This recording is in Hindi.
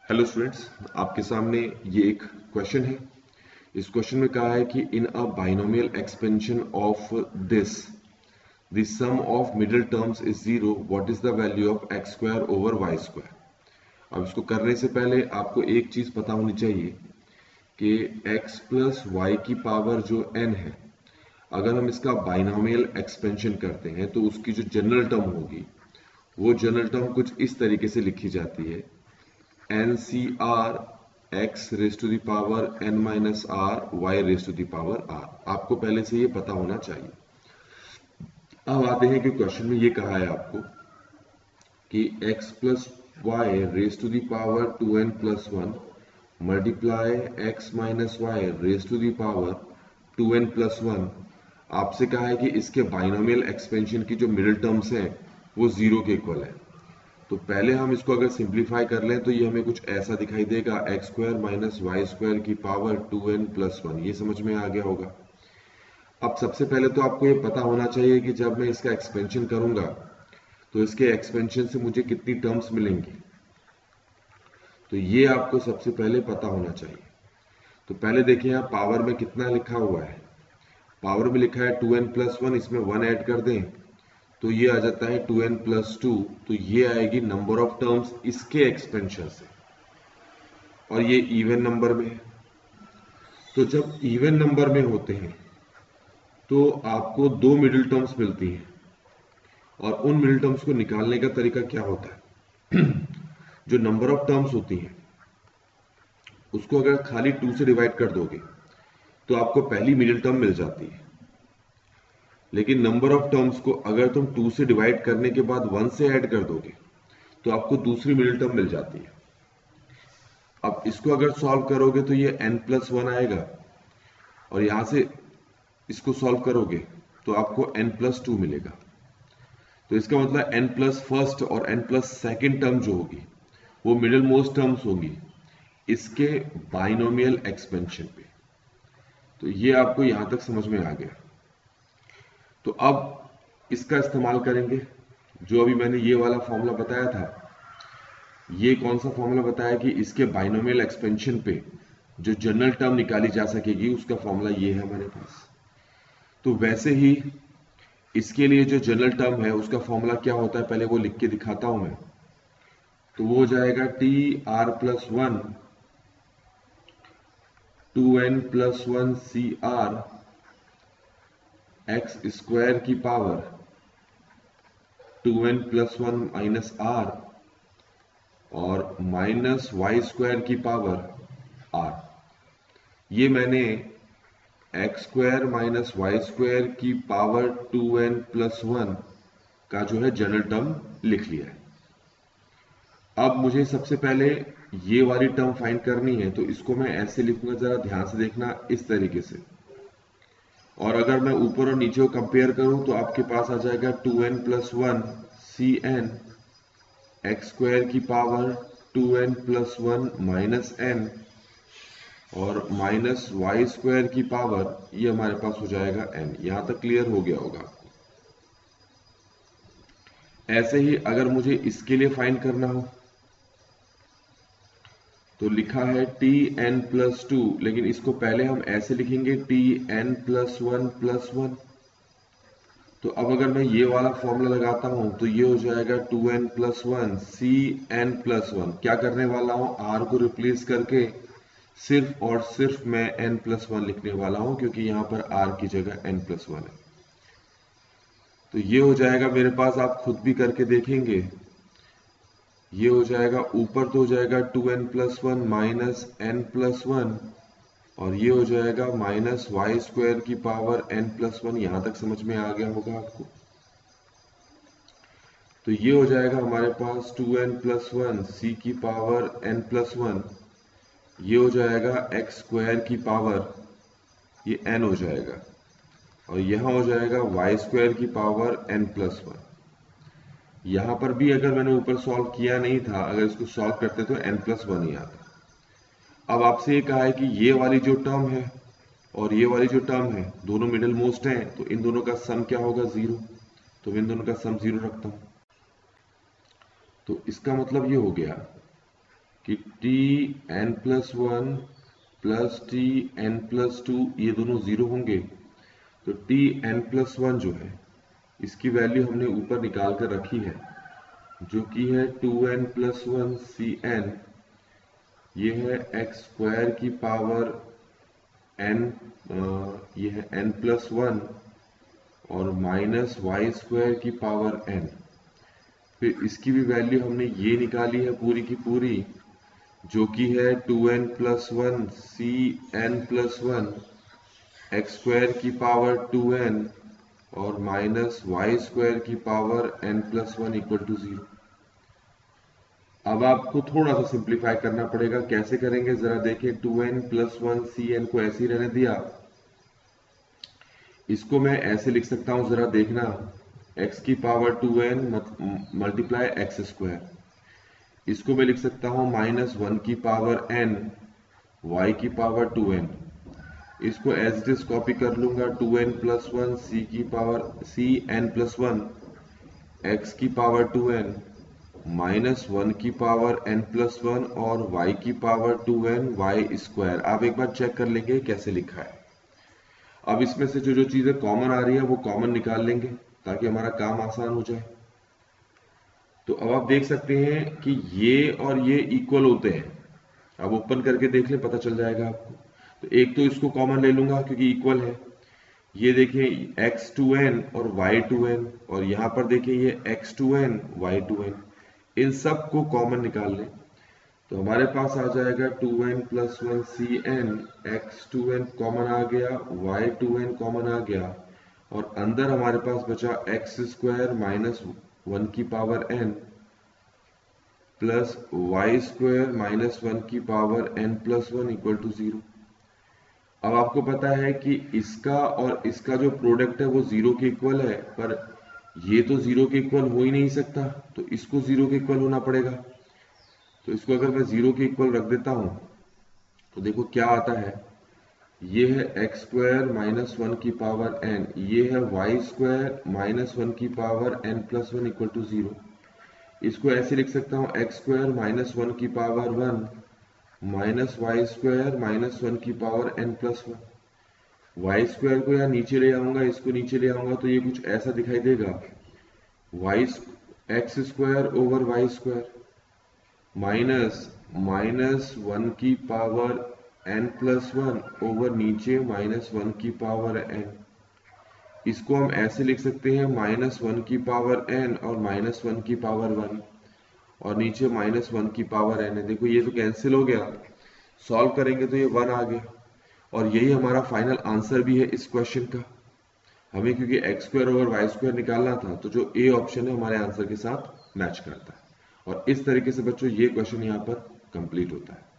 हेलो स्टूडेंट्स, आपके सामने ये एक क्वेश्चन है। इस क्वेश्चन में कहा है कि in a binomial expansion of this the sum of middle terms is zero, what is the value of x square over y square. अब इसको करने से पहले आपको एक चीज पता होनी चाहिए कि x प्लस वाई की पावर जो n है, अगर हम इसका बाइनोमियल एक्सपेंशन करते हैं तो उसकी जो जनरल टर्म होगी वो जनरल टर्म कुछ इस तरीके से लिखी जाती है: NCR x raise to the power n minus r y raise to the power r। आपको पहले से ये पता होना चाहिए। अब आते हैं कि क्वेश्चन में ये कहा है आपको कि x plus y raise to the power 2n plus 1 multiply x minus y raise to the power 2n plus 1। आपसे कहा है कि इसके बाइनोमियल एक्सपेंशन की जो मिडिल टर्म्स हैं वो जीरो के इक्वल है। तो पहले हम इसको अगर सिंप्लीफाई कर लें तो ये हमें कुछ ऐसा दिखाई देगा: x square minus y square की पावर 2n प्लस 1। ये समझ में आ गया होगा। अब सबसे पहले तो आपको ये पता होना चाहिए कि जब मैं इसका एक्सपेंशन करूंगा तो इसके एक्सपेंशन से मुझे कितनी टर्म्स मिलेंगी। तो ये आपको सबसे पहले पता होना चाहिए। तो पहले देखिए यहाँ पावर में कितना लिखा हुआ है। पावर में लिखा है 2n प्लस 1, इसमें 1 ऐड कर दें तो ये आ जाता है 2n प्लस 2। तो ये आएगी नंबर ऑफ टर्म्स इसके एक्सपेंशन से, और ये इवन नंबर में है। तो जब इवन नंबर में होते हैं तो आपको दो मिडिल टर्म्स मिलती हैं, और उन मिडिल टर्म्स को निकालने का तरीका क्या होता है? जो नंबर ऑफ टर्म्स होती हैं उसको अगर खाली 2 से डिवाइड कर दोगे तो आपको पहली मिडिल टर्म मिल जाती है। लेकिन नंबर ऑफ टर्म्स को अगर तुम 2 से डिवाइड करने के बाद 1 से ऐड कर दोगे तो आपको दूसरी मिडिल टर्म मिल जाती है। अब इसको अगर सॉल्व करोगे तो ये n प्लस 1 आएगा, और यहां से इसको सॉल्व करोगे तो आपको n प्लस 2 मिलेगा। तो इसका मतलब n प्लस फर्स्ट और n प्लस सेकेंड टर्म जो होगी वो मिडिल मोस्ट टर्म्स होंगी इसके बाइनोमियल एक्सपेंशन पे। तो ये आपको यहां तक समझ में आ गया। तो अब इसका इस्तेमाल करेंगे। जो अभी मैंने ये वाला फॉर्मूला बताया था, ये कौन सा फॉर्मूला बताया कि इसके बाइनोमियल एक्सपेंशन पे जो जनरल टर्म निकाली जा सकेगी, उसका फॉर्मूला ये है हमारे पास। तो वैसे ही इसके लिए जो जनरल टर्म है उसका फॉर्मूला क्या होता है, पहले वो लिख के दिखाता हूं मैं। तो वो हो जाएगा TR+1 2n plus 1 CR x square की power 2n plus 1 minus r और माइनस वाई स्क्वायर की पावर r। ये मैंने x square minus y square की पावर 2n प्लस 1 का जो है जनरल टर्म लिख लिया है। अब मुझे सबसे पहले ये वाली टर्म फाइंड करनी है, तो इसको मैं ऐसे लिखूंगा, जरा ध्यान से देखना, इस तरीके से। और अगर मैं ऊपर और नीचे को कंपेयर करूं तो आपके पास आ जाएगा 2n plus 1 CN x square की power 2n plus 1 minus n और माइनस वाई स्क्वायर की पावर, ये हमारे पास हो जाएगा n। यहां तक क्लियर हो गया होगा आपको। ऐसे ही अगर मुझे इसके लिए फाइंड करना हो तो लिखा है TN प्लस 2, लेकिन इसको पहले हम ऐसे लिखेंगे TN प्लस 1 प्लस 1। तो अब अगर मैं ये वाला फॉर्मूला लगाता हूं तो ये हो जाएगा 2n प्लस 1 CN प्लस 1। क्या करने वाला हूं, r को रिप्लेस करके सिर्फ और सिर्फ मैं n प्लस 1 लिखने वाला हूं, क्योंकि यहां पर r की जगह n प्लस 1 है। तो ये हो जाएगा मेरे पास, आप खुद भी करके देखेंगे। ये हो जाएगा, ऊपर तो हो जाएगा 2n plus 1 minus n plus 1, और ये हो जाएगा माइनस वाई स्क्वायर की पावर n प्लस 1। यहां तक समझ में आ गया होगा आपको। तो ये हो जाएगा हमारे पास 2n प्लस 1 c की पावर n प्लस 1। ये हो जाएगा एक्स स्क्वायर की पावर, ये n हो जाएगा, और यहां हो जाएगा वाई स्क्वायर की पावर n प्लस 1। यहां पर भी अगर मैंने ऊपर सॉल्व किया नहीं था, अगर इसको सॉल्व करते तो n प्लस 1 ही आता। अब आपसे ये कहा है कि ये वाली जो टर्म है और ये वाली जो टर्म है दोनों मिडिल मोस्ट हैं, तो इन दोनों का सम क्या होगा, जीरो। तो मैं इन दोनों का सम जीरो रखता हूं। तो इसका मतलब ये हो गया कि Tn+1 प्लस Tn+2 ये दोनों 0 होंगे, तो Tn+1 जो है इसकी वैल्यू हमने ऊपर निकाल कर रखी है, जो कि है 2n+1 Cn, ये है x² की पावर n, ये है n+1 और माइनस y² की पावर n। फिर इसकी भी वैल्यू हमने ये निकाली है पूरी की पूरी, जो कि है 2n+1 Cn+1 x² की पावर 2n और माइनस y² की पावर n+1 इक्वल टू 0। अब आपको थोड़ा सा सिंप्लीफाई करना पड़ेगा। कैसे करेंगे जरा देखें। 2n+1 Cn को ऐसे ही रहने दिया, इसको मैं ऐसे लिख सकता हूं, जरा देखना, x की पावर 2n मल्टीप्लाई x²। इसको मैं लिख सकता हूं -1 की पावर n y की पावर 2n। इसको एज इट इज कॉपी कर लूंगा, 2n+1 Cn+1 x की पावर 2n -1 की पावर n+1 और y की पावर 2n y²। आप एक बार चेक कर लेंगे कैसे लिखा है। अब इसमें से जो जो चीजें कॉमन आ रही है वो कॉमन निकाल लेंगे ताकि हमारा काम आसान हो जाए। तो अब आप देख सकते हैं कि ये और ये इक्वल होते हैं। अब ओपन करके देख ले, पता चल जाएगा आपको। तो एक तो इसको कॉमन ले लूंगा क्योंकि इक्वल है। ये देखिए x2n और y2n, और यहां पर देखिए ये x2n y2n, इन सब को कॉमन निकाल लें तो हमारे पास आ जाएगा 2n+1 Cn, x2n कॉमन आ गया, y2n कॉमन आ गया, और अंदर हमारे पास बचा x² माइनस 1 की power n plus y² minus 1 की पावर n+1 इक्वल टू 0। अब आपको पता है कि इसका और इसका जो प्रोडक्ट है वो 0 के इक्वल है, पर ये तो 0 के इक्वल हो ही नहीं सकता, तो इसको 0 के इक्वल होना पड़ेगा। तो इसको अगर मैं 0 के इक्वल रख देता हूं तो देखो क्या आता है। ये है x² माइनस 1 की पावर n, ये है y² माइनस 1 की पावर n+1 इक्वल टू 0। इसको ऐसे लिख सकता हूँ x² माइनस 1 की पावर 1 माइनस y² माइनस 1 की पावर n+1। y² को यहाँ नीचे ले आऊंगा, इसको नीचे ले आऊंगा तो ये कुछ ऐसा दिखाई देगा, x² ओवर y² माइनस 1 की पावर n+1 ओवर नीचे -1 की पावर n। इसको हम ऐसे लिख सकते हैं -1 की पावर n और -1 की पावर 1 और नीचे -1 की पावर n है। देखो ये तो कैंसिल हो गया, सॉल्व करेंगे तो ये 1 आ गया, और यही हमारा फाइनल आंसर भी है इस क्वेश्चन का। हमें क्योंकि x² ओवर y² निकालना था, तो जो ए ऑप्शन है हमारे आंसर के साथ मैच करता है। और इस तरीके से बच्चों ये क्वेश्चन यहाँ पर कंप्लीट होता है।